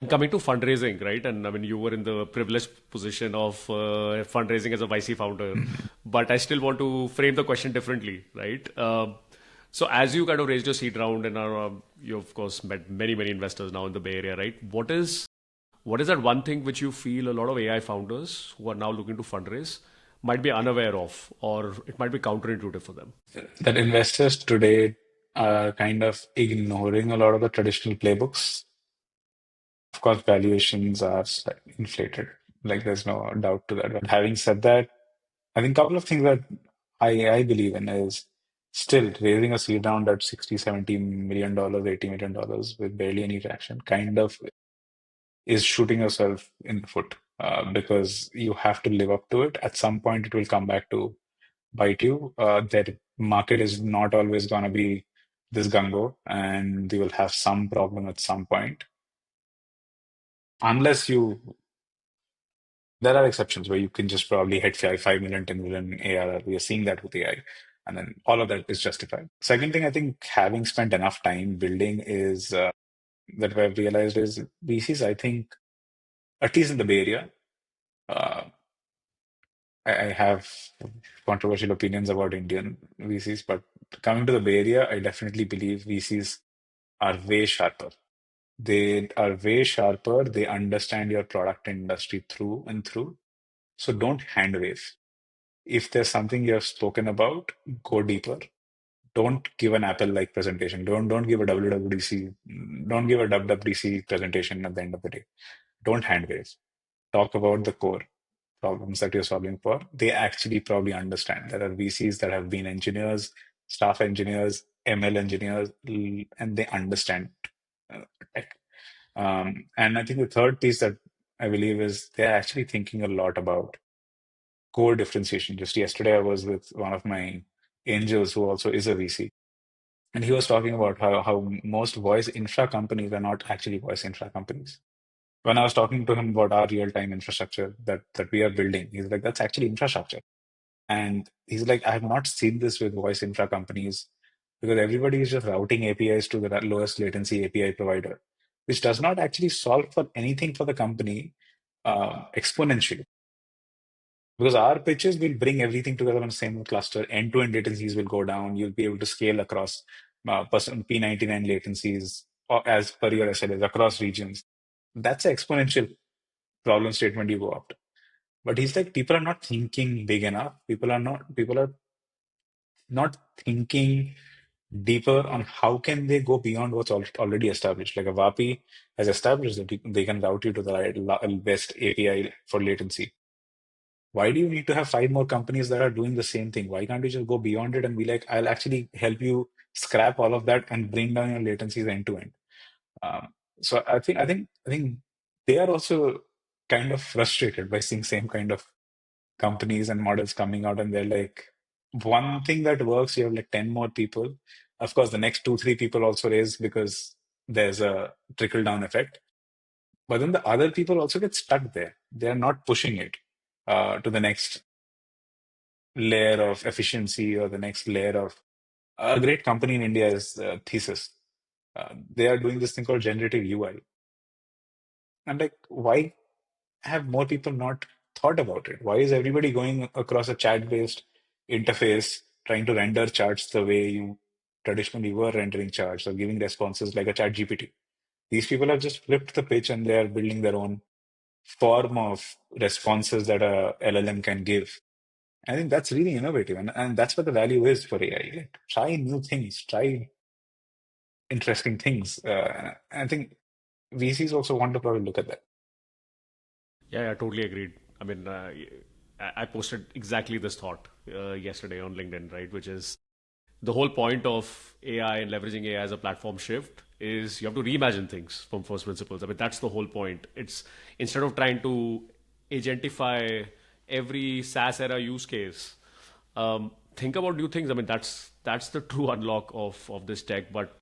Coming to fundraising, right? And I mean, you were in the privileged position of fundraising as a YC founder, Mhm. but I still want to frame the question differently, right? So, as you kind of raised your seed round, and you of course met many investors now in the Bay Area, right? What is that one thing which you feel a lot of AI founders who are now looking to fundraise might be unaware of, or it might be counterintuitive for them? That investors today are kind of ignoring a lot of the traditional playbooks. Of course, valuations are slightly inflated. Like there's no doubt to that. But having said that, I think a couple of things that I believe in is still raising a seed round at 60, $70 million, $80 million with barely any traction kind of is shooting yourself in the foot because you have to live up to it. At some point, it will come back to bite you. That market is not always going to be this gung-ho, and they will have some problem at some point. Unless you, there are exceptions where you can just probably hit 5 million, 10 million ARR. We are seeing that with AI, and then all of that is justified. Second thing, I think having spent enough time building is that what I've realized is VCs, I think, at least in the Bay Area, uh, I have controversial opinions about Indian VCs, but coming to the Bay Area, I definitely believe VCs are way sharper. They are way sharper. They understand your product industry through and through. So don't hand wave. If there's something you have spoken about, go deeper. Don't give an Apple-like presentation. Don't give a WWDC. Don't give a WWDC presentation at the end of the day. Don't hand wave. Talk about the core problems that you're solving for. They actually probably understand. There are VCs that have been engineers, staff engineers, ML engineers, and they understand uh, tech. And I think the third piece that I believe is they're actually thinking a lot about core differentiation. Just yesterday, I was with one of my angels who also is a VC, and he was talking about how most voice infra companies are not actually voice infra companies. When I was talking to him about our real-time infrastructure that we are building, he's like, that's actually infrastructure. And he's like, I have not seen this with voice infra companies because everybody is just routing APIs to the lowest latency API provider, which does not actually solve for anything for the company exponentially. Because our pitches will bring everything together on the same cluster. End-to-end latencies will go down. You'll be able to scale across P99 latencies as per your SLAs across regions. That's an exponential problem statement you go after. But he's like, people are not thinking big enough. People are not thinking deeper on how can they go beyond what's already established. Like a VAPI has established that they can route you to the best API for latency. Why do you need to have five more companies that are doing the same thing? Why can't you just go beyond it and be like, I'll actually help you scrap all of that and bring down your latencies end to end? Um, so I think they are also kind of frustrated by seeing same kind of companies and models coming out, and they're like, one thing that works, you have like 10 more people. Of course, the next two, three people also raise because there's a trickle down effect. But then the other people also get stuck there. They're not pushing it to the next layer of efficiency or the next layer of a great company in India is Thesis. They are doing this thing called generative UI. I'm like, why have more people not thought about it? Why is everybody going across a chat-based interface trying to render charts the way you traditionally were rendering charts or giving responses like a chat GPT? These people have just flipped the pitch and they are building their own form of responses that a LLM can give. I think that's really innovative, and that's what the value is for AI. Like, try new things, try interesting things. I think VCs also want to probably look at that. Yeah, totally agreed. I mean, I posted exactly this thought yesterday on LinkedIn, right? Which is the whole point of AI and leveraging AI as a platform shift is you have to reimagine things from first principles. I mean, that's the whole point. It's instead of trying to agentify every SaaS era use case, think about new things. I mean, that's the true unlock of this tech. But